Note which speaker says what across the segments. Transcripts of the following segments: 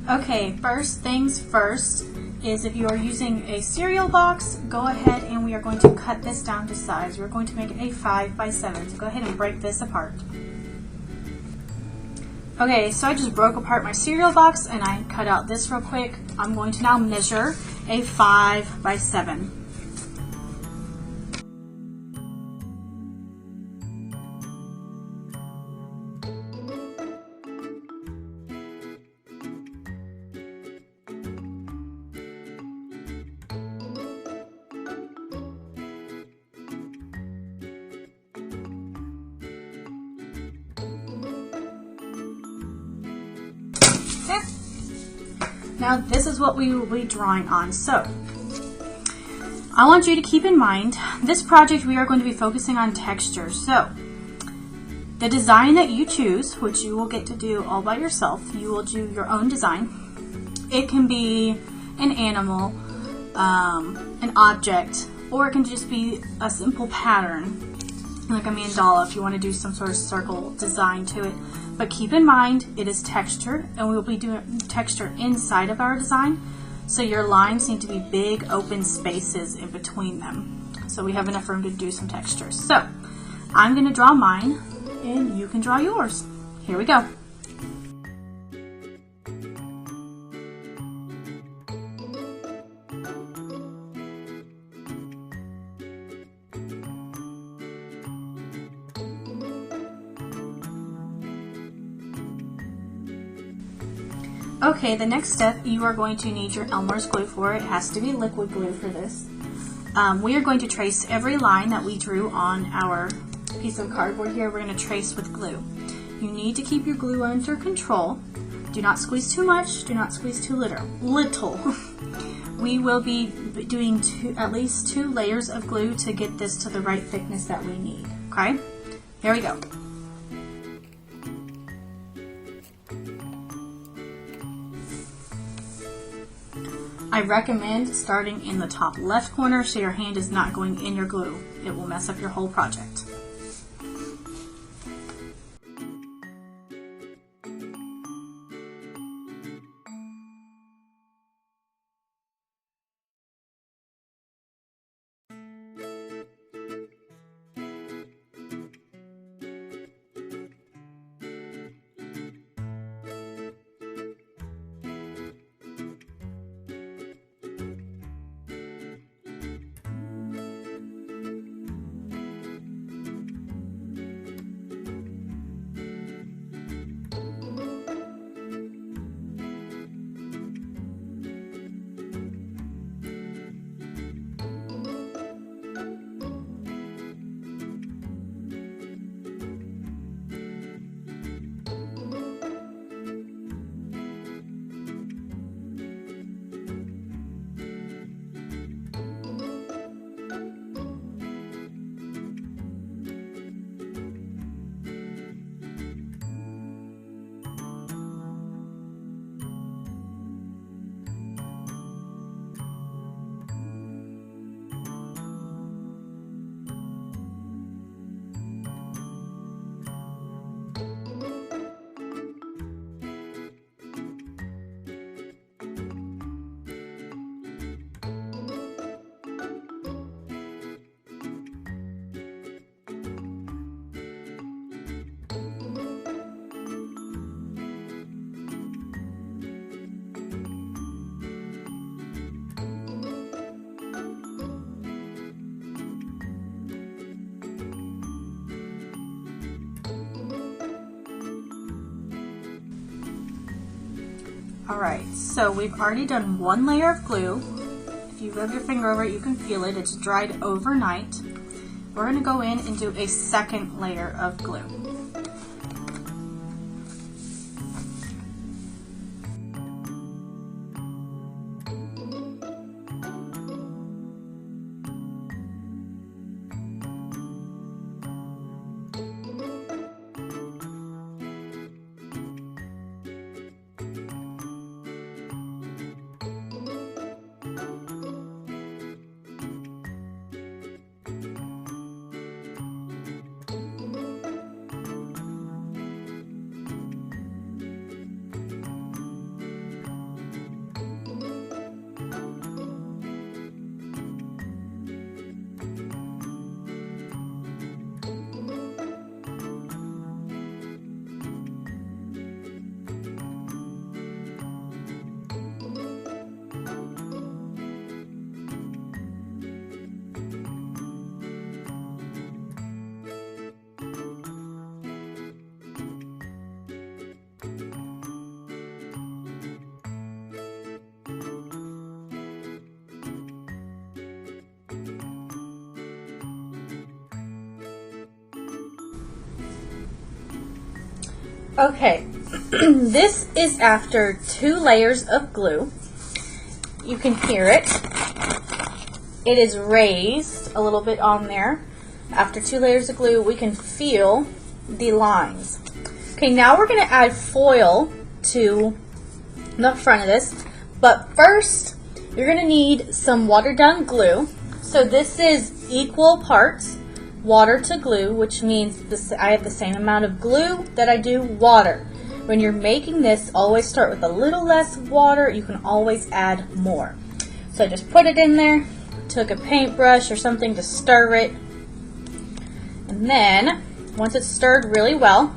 Speaker 1: Okay, first things first is if you are using a cereal box, go ahead and we are going to cut this down to size. We're going to make it a 5 by 7. So go ahead and break this apart. Okay, so I just broke apart my cereal box and I cut out this real quick. I'm going to now measure a 5 by 7. Now this is what we will be drawing on. So I want you to keep in mind, this project we are going to be focusing on texture. So the design that you choose, which you will get to do all by yourself, you will do your own design. It can be an animal, an object, or it can just be a simple pattern, like a mandala if you want to do some sort of circle design to it. But keep in mind, it is texture, and we will be doing texture inside of our design. So your lines need to be big, open spaces in between them. So we have enough room to do some texture. So I'm going to draw mine, and you can draw yours. Here we go. Okay, the next step, you are going to need your Elmer's glue for it. It has to be liquid glue for this. We are going to trace every line that we drew on our piece of cardboard here. We're going to trace with glue. You need to keep your glue under control. Do not squeeze too much. Do not squeeze too little. We will be doing at least 2 layers of glue to get this to the right thickness that we need. Okay? Here we go. I recommend starting in the top left corner so your hand is not going in your glue. It will mess up your whole project. Alright, so we've already done 1 layer of glue. If you rub your finger over it, you can feel it. It's dried overnight. We're going to go in and do a 2nd layer of glue. Okay, this is after 2 layers of glue. You can hear it. It is raised a little bit on there. After 2 layers of glue, we can feel the lines. Okay, now we're going to add foil to the front of this, but first you're going to need some watered down glue. So this is equal parts water to glue, which means I have the same amount of glue that I do water. When you're making this, always start with a little less water. You can always add more. So I just put it in there, took a paintbrush or something to stir it, and then once it's stirred really well,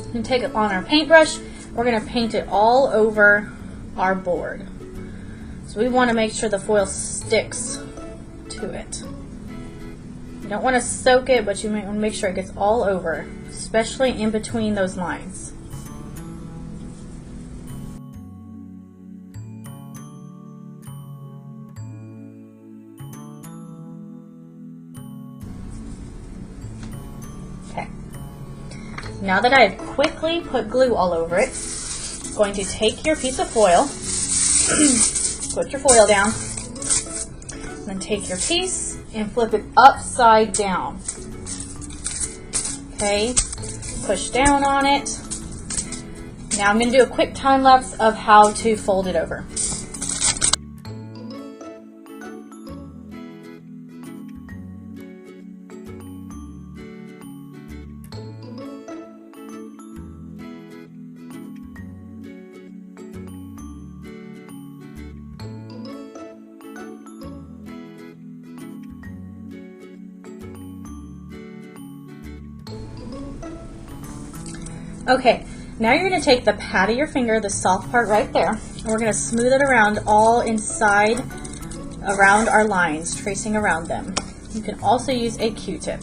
Speaker 1: we can take it on our paintbrush. We're going to paint it all over our board. So we want to make sure the foil sticks to it. You don't want to soak it, but you might want to make sure it gets all over, especially in between those lines. Okay. Now that I have quickly put glue all over it, I'm going to take your piece of foil, put your foil down, and then take your piece and flip it upside down. Okay, push down on it. Now I'm going to do a quick time lapse of how to fold it over. Okay, now you're going to take the pad of your finger, the soft part right there, and we're going to smooth it around all inside, around our lines, tracing around them. You can also use a Q-tip.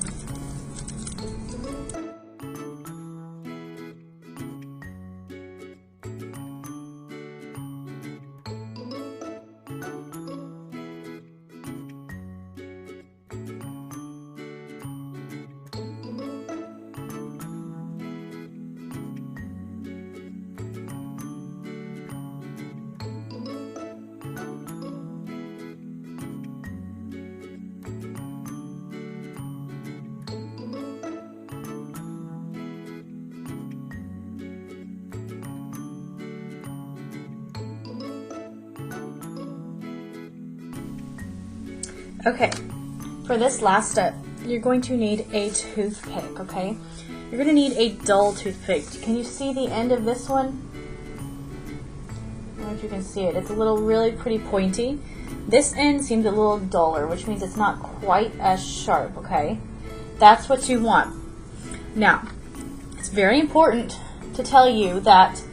Speaker 1: Okay, for this last step, you're going to need a toothpick, okay? You're going to need a dull toothpick. Can you see the end of this one? I don't know if you can see it. It's a little really pretty pointy. This end seems a little duller, which means it's not quite as sharp, okay? That's what you want. Now, it's very important to tell you that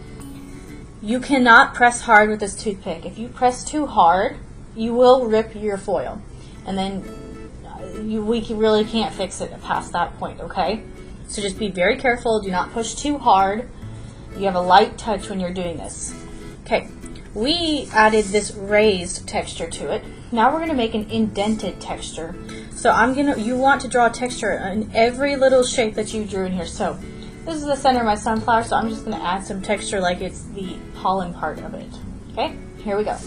Speaker 1: you cannot press hard with this toothpick. If you press too hard, you will rip your foil. And then we really can't fix it past that point, okay? So just be very careful. Do not push too hard. You have a light touch when you're doing this. Okay, we added this raised texture to it. Now we're going to make an indented texture. So you want to draw a texture in every little shape that you drew in here. So this is the center of my sunflower, so I'm just going to add some texture like it's the pollen part of it. Okay, here we go.